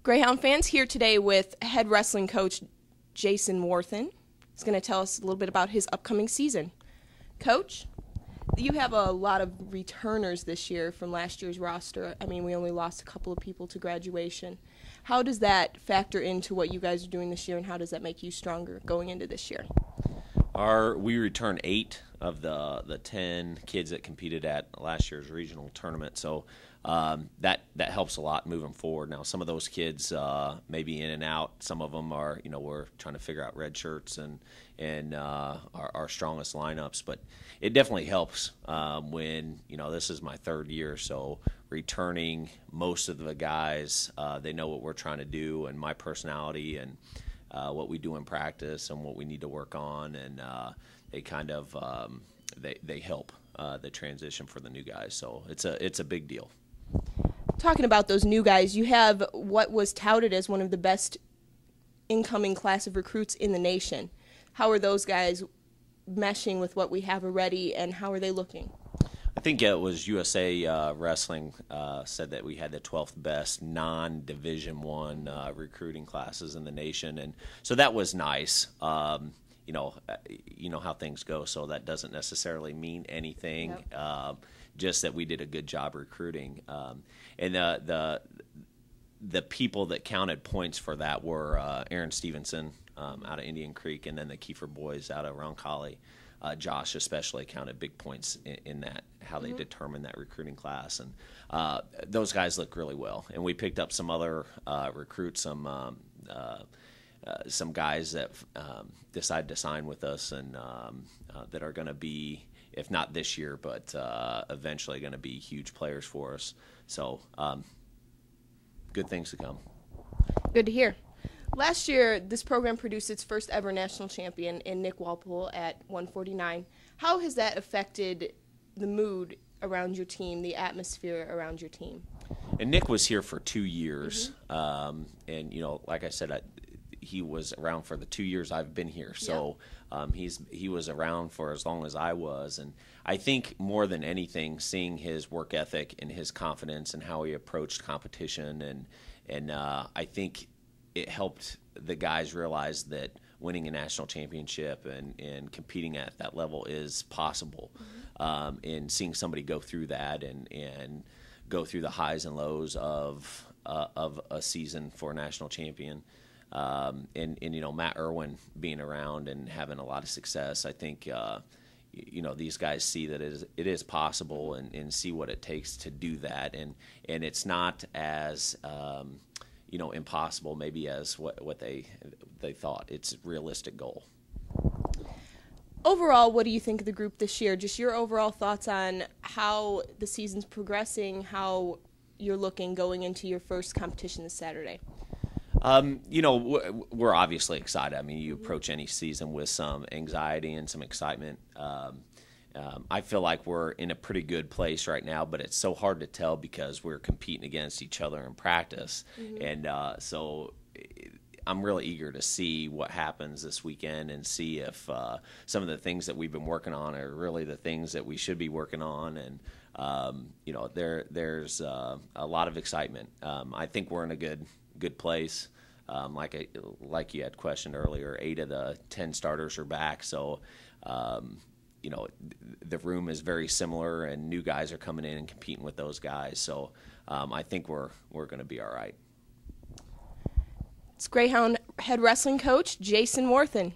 Greyhound fans, here today with head wrestling coach Jason Warthan. He's going to tell us a little bit about his upcoming season. Coach, you have a lot of returners this year from last year's roster. I mean, we only lost a couple of people to graduation. How does that factor into what you guys are doing this year, and how does that make you stronger going into this year? We returned 8 of the 10 kids that competed at last year's regional tournament, so that helps a lot moving forward. Now, some of those kids may be in and out. Some of them are, we're trying to figure out red shirts and our strongest lineups, but it definitely helps when, this is my 3rd year, so returning most of the guys, they know what we're trying to do and my personality and what we do in practice and what we need to work on, and they kind of they help the transition for the new guys. So it's a big deal. Talking about those new guys, you have what was touted as one of the best incoming class of recruits in the nation. How are those guys meshing with what we have already, and how are they looking? I think it was USA Wrestling said that we had the 12th best non-Division I recruiting classes in the nation, and so that was nice. You know how things go, so that doesn't necessarily mean anything. Yep. Just that we did a good job recruiting, and the people that counted points for that were Aaron Stevenson out of Indian Creek, and then the Kiefer boys out of Roncalli. Josh especially counted big points in that, how they determined that recruiting class, and those guys look really well. And we picked up some other recruits, some guys that decided to sign with us, and that are going to be, if not this year, but eventually going to be huge players for us. So good things to come. Good to hear. Last year, this program produced its first ever national champion in Nick Walpole at 149. How has that affected the mood around your team, the atmosphere around your team? And Nick was here for 2 years, and like I said, he was around for the 2 years I've been here. So he was around for as long as I was, and I think more than anything, seeing his work ethic and his confidence and how he approached competition, and I think it helped the guys realize that winning a national championship and competing at that level is possible. And seeing somebody go through that and go through the highs and lows of a season for a national champion. And Matt Irwin being around and having a lot of success, I think these guys see that it is possible and see what it takes to do that, and it's not as impossible maybe as what they thought. It's a realistic goal. Overall, what do you think of the group this year? Just your overall thoughts on how the season's progressing, how you're looking going into your first competition this Saturday. We're obviously excited. I mean, you approach any season with some anxiety and some excitement. I feel like we're in a pretty good place right now, but it's so hard to tell because we're competing against each other in practice. And so I'm really eager to see what happens this weekend and see if some of the things that we've been working on are really the things that we should be working on. And, there's a lot of excitement. I think we're in a good place. Like you had questioned earlier, 8 of the 10 starters are back. So, the room is very similar, and new guys are coming in and competing with those guys. So I think we're going to be all right. It's Greyhound head wrestling coach Jason Warthan.